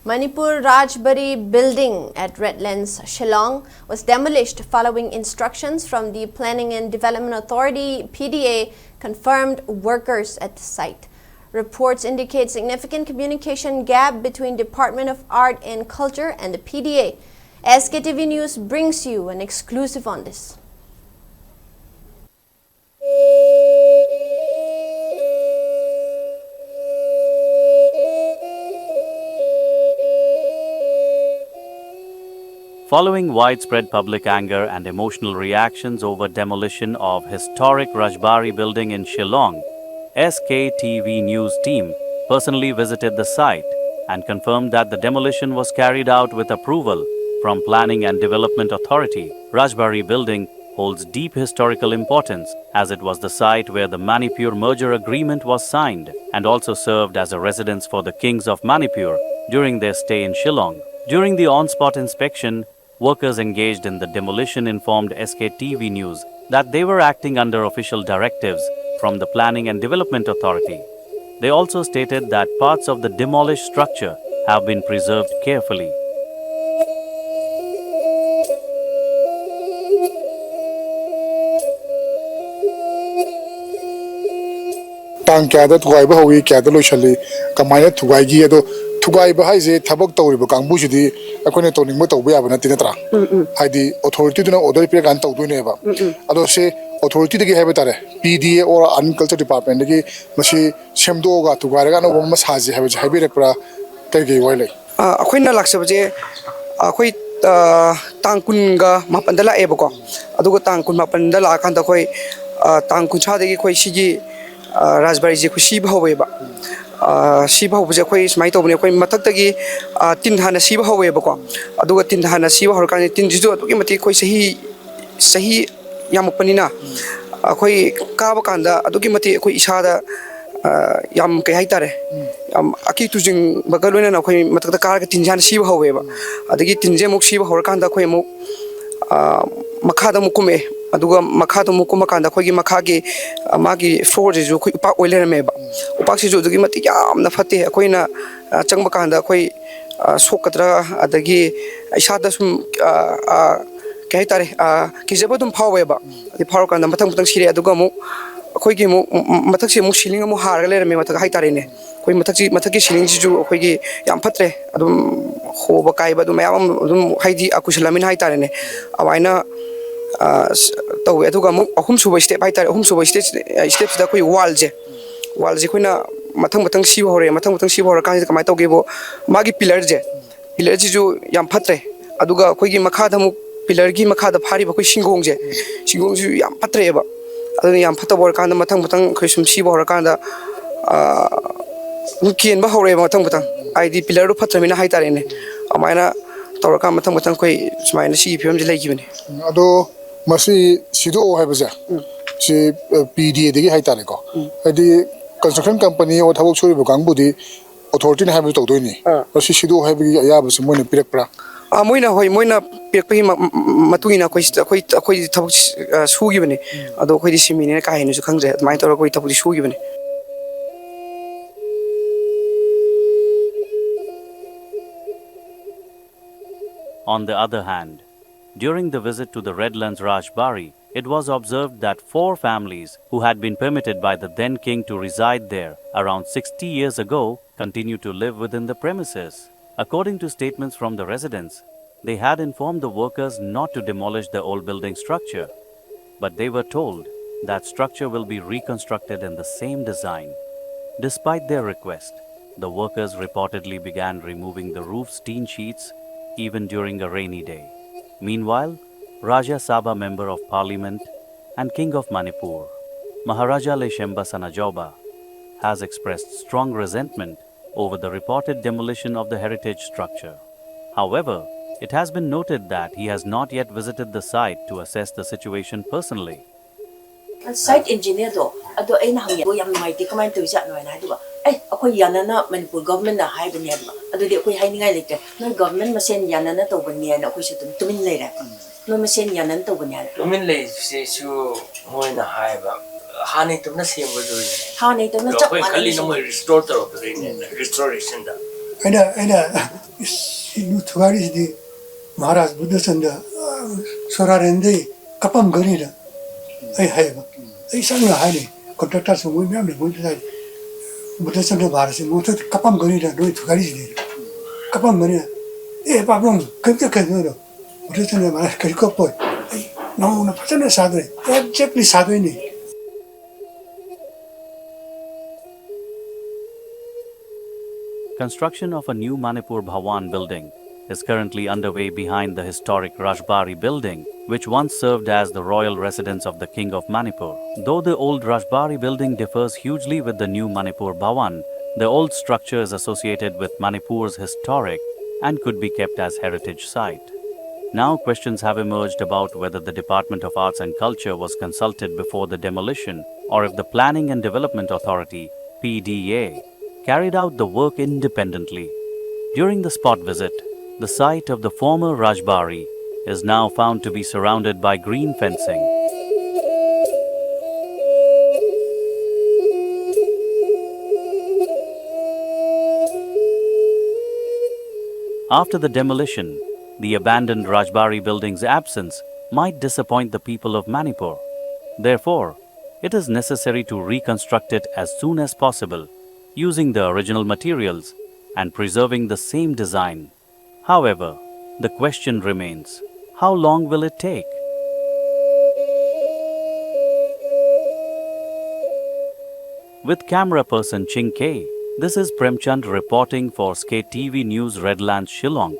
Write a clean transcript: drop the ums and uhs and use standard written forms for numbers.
Manipur Rajbari building at Redlands, Shillong was demolished following instructions from the Planning and Development Authority (PDA), confirmed workers at the site. Reports indicate significant communication gap between Department of Art and Culture and the PDA. SKTV News brings you an exclusive on this. Following widespread public anger and emotional reactions over demolition of historic Rajbari building in Shillong, SKTV News team personally visited the site and confirmed that the demolition was carried out with approval from Planning and Development Authority. Rajbari building holds deep historical importance as it was the site where the Manipur merger agreement was signed and also served as a residence for the kings of Manipur during their stay in Shillong. During the on-spot inspection, workers engaged in the demolition informed SKTV News that they were acting under official directives from the Planning and Development Authority. They also stated that parts of the demolished structure have been preserved carefully. Tang kya da thugai ba hoyi kya da loishali kamai thugai gi ado thugai ba hai je thabak tawri ba kangbu jidi akone to ning mo tawba ya ba na tinatra haidi authority duna order pe kan tawdu ne ba ado se authority dagi haiba tare PDA or agriculture department dagi masi semdo ga thugai ga no ma saji haiba haibe re pra kai gi wai lai akoina laksaba je akoi tang kun ga mapan da la e ba ko adugo tang kun mapan da la kan da koi tang kun cha dagi koi sigi Rajbari ji खुशी भावे बा सी भाव जे कोई smite होबने कोई मथक तगी तीन हाना सी भावे बको अदुगा तीन हाना सी भाव काने तीन जिजो अदुगी मति कोई सही यामपनिना कोई काबा कांदा अदुगी मति कोई इसादा याम के हाइतारे याम अकी तुजिंग बगलोने ना कोई मथक ता कार के तीन हाना सी भावे बा अदुगी तीन जे मुक सी भाव कांदा कोई मु मखादा मुकुमे अदुगा मखादा मुकुमा कांदा कोई मखागे मागी फ्लोर जे जो कोई उपा ओइलर मेबा उपाक से जो दुगी मति यामना फते कोइना चंगबा कांदा कोई सोकतरा अदगी इसादा सुम के हाइतारे किजबो दुम फावेबा दि फाव कांदा मथंग मथंग सिरे अदुगा मु कोइगी मु मथक से मु सिलिंग मु हारगा लेरमे मथक हाइतारे ने कोई मथक की सिलिंग जो कोइगी याम फत्रे अदुम होबा काइबा दुम याम दुम हाइदि अकुशलामिन हाइतारे ने अवाइना तौ अदुगा मु अहुम सुबा स्टेप हाइतारे अहुम सुबा स्टेप सिदा कोई वाल जे कोइना मथंग मथंग सिबा होरे मथंग मथंग सिबा होरा कानि कमाय तौगेबो मागी पिलर जे जो याम फत्रे अदुगा कोइगी मखादा मु पिलर की मखादा फारिबा कोइ सिंगोंग जो याम फत्रेबा अदुनि याम फत्ता बोर कांदा मथंग मथंग कोइ सुम सिबा होरा कांदा केन बा होरे मथंग मथंग आईडी पिलर दो फत्रमिना हाइतारे ने अमायना तौरका मथंग मथंग कोइ सुमायना सी फिल्म जे लाइगिबने अदो मसी सिदो हाइबजा से PDA दगी हाइतारे को हाइदि कंस्ट्रक्शन कंपनी और थबक सुरिबो कांगबुदि अथॉरिटी ने हाइबो तौदोइनि मसी सिदो हाइबगी याबो से मोइने पिरकप्रा मोइना होय मोइना पिरकपहि मतुगिना कोइ थबक सुगिबने अदो कोइ सिमिने काहेनुसु खंगजे माइ तौर कोइ थबक सुगिबने. On the other hand, during the visit to the Redlands Rajbari, it was observed that 4 families who had been permitted by the then king to reside there around 60 years ago continue to live within the premises. According to statements from the residents, they had informed the workers not to demolish the old building structure, but they were told that structure will be reconstructed in the same design. Despite their request, the workers reportedly began removing the roof's tin sheets even during a rainy day. Meanwhile, Rajya Sabha Member of Parliament and King of Manipur, Maharaja Leshemba Sanajoba, has expressed strong resentment over the reported demolition of the heritage structure. However, it has been noted that he has not yet visited the site to assess the situation personally. Site engineer do ado ay nahang yan yam mai ti kamay tu sa no na di ba ay ako yana na Manipur government na hay banya ba ado di ako hay ngai like no government masen yana na to banya na ako sa tumin le ra no masen yana to banya tumin le se su moi na hay ba hani tum na sem ba do hani tum na chak man kali no moi restore to restoration da أنا نتواريس دي مهراج بدوسندا سورارندي كبام غنيلا أي هايبا أي سانغ هايلي كونتراكتور سموي ميامي بودساي بدوسندا بارسي موتو كبام غنيلا نوي تواريس دي كبام غنيلا إيه بابون كم كنورو بدوسندا ما كريكو بوي أي نو نفسنا سادري جبلي سادريني. Construction of a new Manipur Bhawan building is currently underway behind the historic Rajbari building, which once served as the royal residence of the King of Manipur. Though the old Rajbari building differs hugely with the new Manipur Bhawan, the old structure is associated with Manipur's historic and could be kept as heritage site. Now questions have emerged about whether the Department of Arts and Culture was consulted before the demolition or if the Planning and Development Authority (PDA) carried out the work independently. During the spot visit, the site of the former Rajbari is now found to be surrounded by green fencing. After the demolition, the abandoned Rajbari building's absence might disappoint the people of Manipur. Therefore, it is necessary to reconstruct it as soon as possible, using the original materials and preserving the same design. However, the question remains, how long will it take? With camera person Ching K, this is Premchand reporting for SKTV News Redlands, Shillong.